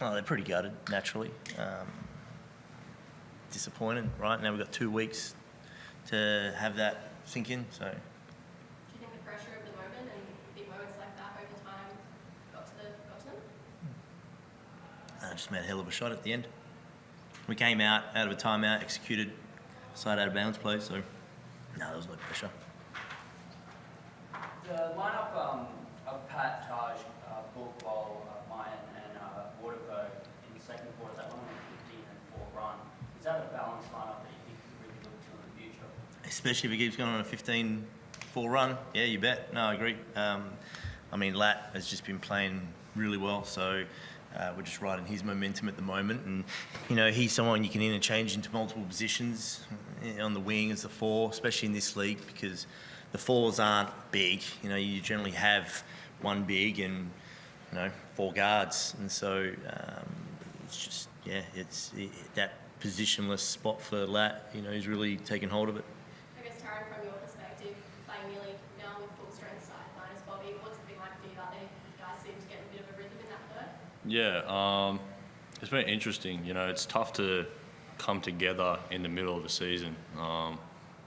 Oh, they're pretty gutted, naturally. Disappointed, right? Now we've got 2 weeks to have that sink in, so... Do you think the pressure of the moment and big moments like that over time got to them? Just made a hell of a shot at the end. We came out of a timeout, executed side out of bounds play, so no, there was no pressure. The lineup of Pat, Taj, Book, Bowl, Mayan and Waterberg in the second quarter, that one on a 15 and 4 run. Is that a balanced lineup that you think you really look to in the future? Especially if he keeps going on a 15-4 run. Yeah, you bet. No, I agree. I mean, Lat has just been playing really well, so we're just riding his momentum at the moment. And, you know, he's someone you can interchange into multiple positions on the wing as the 4, especially in this league, because the 4s aren't big. You know, you generally have 1 big and, 4 guards. And so it's just, that positionless spot for Lat, he's really taken hold of it. I guess, Taran, from your perspective, playing nearly now with full strength side minus Bobby, what's it been like for you out there? You guys seem to get a bit of a rhythm in that third? Yeah, it's been interesting. It's tough to come together in the middle of the season.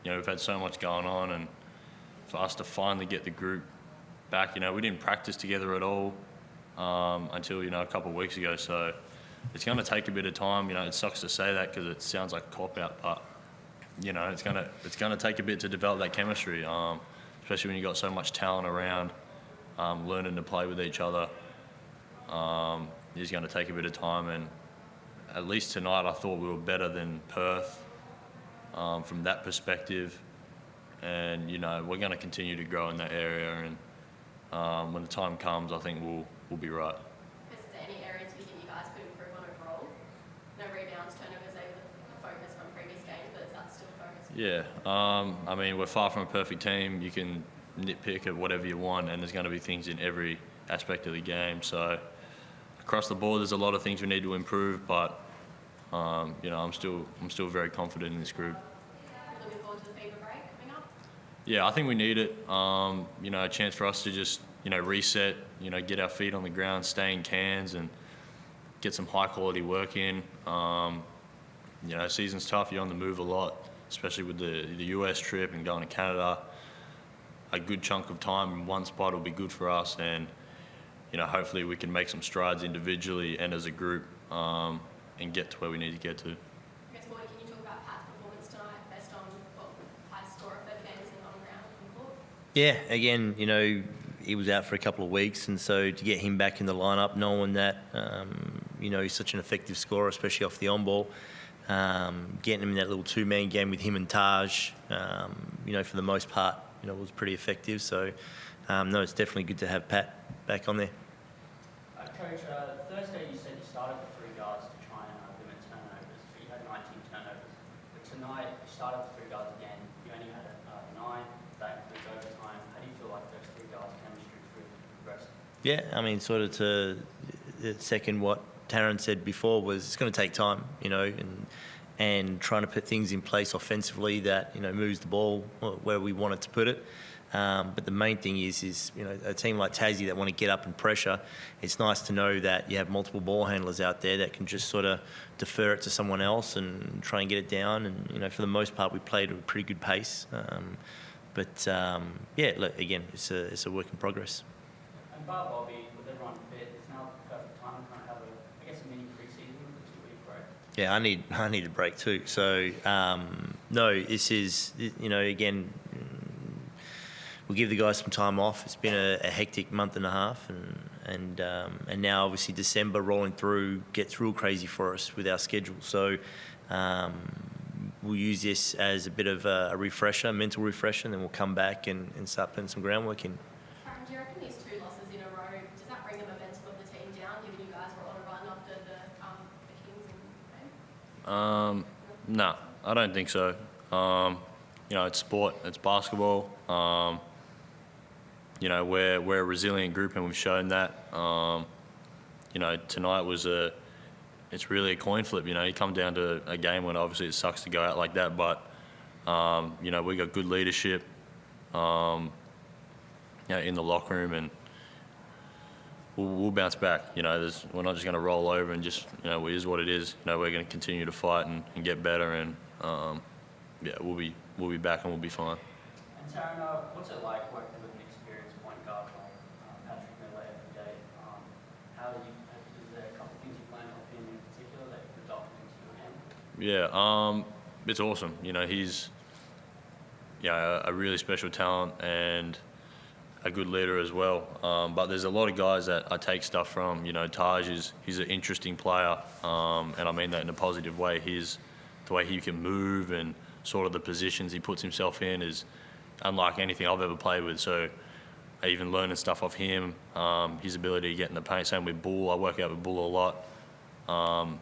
We've had so much going on, and for us to finally get the group back, we didn't practice together at all until, a couple of weeks ago. So it's going to take a bit of time. It sucks to say that because it sounds like a cop-out, but, it's going to take a bit to develop that chemistry, especially when you've got so much talent around, learning to play with each other. It's going to take a bit of time, and at least tonight I thought we were better than Perth from that perspective. And, we're going to continue to grow in that area, and when the time comes, I think we'll be right. Is there any areas you think you guys could improve on overall? No rebounds, turnovers, they were the focus from previous games, but is that still a focus? Yeah, I mean, we're far from a perfect team. You can nitpick at whatever you want, and there's going to be things in every aspect of the game. So across the board, there's a lot of things we need to improve, but I'm still very confident in this group. Looking forward to the fever break coming up? Yeah, I think we need it. A chance for us to just reset, get our feet on the ground, stay in Cairns, and get some high quality work in. Season's tough. You're on the move a lot, especially with the US trip and going to Canada. A good chunk of time in one spot will be good for us, and hopefully we can make some strides individually and as a group and get to where we need to get to. I guess, Forde, can you talk about Pat's performance tonight based on highest score of 30 games and on ground and court? Yeah, again, he was out for a couple of weeks, and so to get him back in the lineup, knowing that, he's such an effective scorer, especially off the on-ball, getting him in that little 2-man game with him and Taj, for the most part, was pretty effective. So, no, it's definitely good to have Pat back on there. Coach, Thursday you said you started the 3 guards to try and limit turnovers, but you had 19 turnovers. But tonight you started the 3 guards again, you only had 9, that includes overtime. How do you feel like those 3 guards' chemistry really progressed? Yeah, I mean, sort of to second what Taran said before, was it's going to take time, and trying to put things in place offensively that, moves the ball where we want it to put it. But the main thing is a team like Tassie that want to get up and pressure. It's nice to know that you have multiple ball handlers out there that can just sort of defer it to someone else and try and get it down. And, for the most part, we played at a pretty good pace. Look, again, it's a work in progress. And bar Bobby, with everyone fit, it's now the perfect time to kind of have a mini pre-season with a 2-week break. Yeah, I need a break too. So, no, this is, again, we'll give the guys some time off. It's been a hectic month and a half, and now obviously December rolling through gets real crazy for us with our schedule. So we'll use this as a bit of a refresher, mental refresher, and then we'll come back and start putting some groundwork in. Taran, do you reckon these 2 losses in a row, does that bring the momentum of the team down, given you guys were on a run after the Kings and game? No, I don't think so. It's sport, it's basketball. We're a resilient group, and we've shown that. Tonight was it's really a coin flip. You come down to a game when obviously it sucks to go out like that, but we got good leadership, in the locker room, and we'll bounce back. You know, we're not just going to roll over and just, you know, it is what it is. You know, we're going to continue to fight and get better, and yeah, we'll be back and we'll be fine. And Taran, what's it like working with an experienced point guard like Patrick Miller every day? Is there a couple of things you've learned off him in particular that you're adopting into your game? Yeah, it's awesome. You know, he's a really special talent and a good leader as well. But there's a lot of guys that I take stuff from. You know, Taj he's an interesting player, and I mean that in a positive way. The way he can move and sort of the positions he puts himself in is unlike anything I've ever played with. So even learning stuff off him, his ability to get in the paint. Same with Bull. I work out with Bull a lot.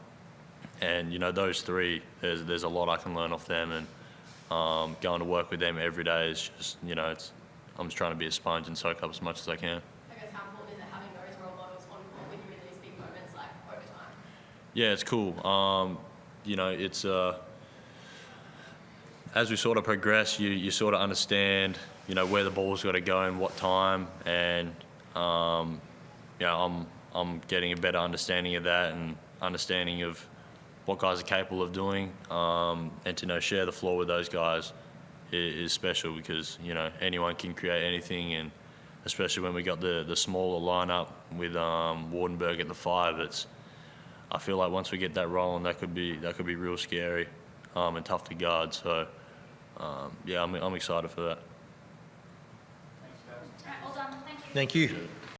And, you know, those three, there's a lot I can learn off them. And going to work with them every day is just, you know, I'm just trying to be a sponge and soak up as much as I can. I guess how important is it having those role models on court with you in these big moments like overtime? Yeah, it's cool. You know, it's as we sort of progress, you sort of understand, you know, where the ball's got to go and what time, and you know, I'm getting a better understanding of that and understanding of what guys are capable of doing, and to share the floor with those guys is special, because, you know, anyone can create anything, and especially when we got the smaller lineup with Wardenberg at the 5, I feel like once we get that rolling, that could be real scary and tough to guard. So yeah, I'm excited for that. Thanks, guys. All right, well done. Thank you. Thank you.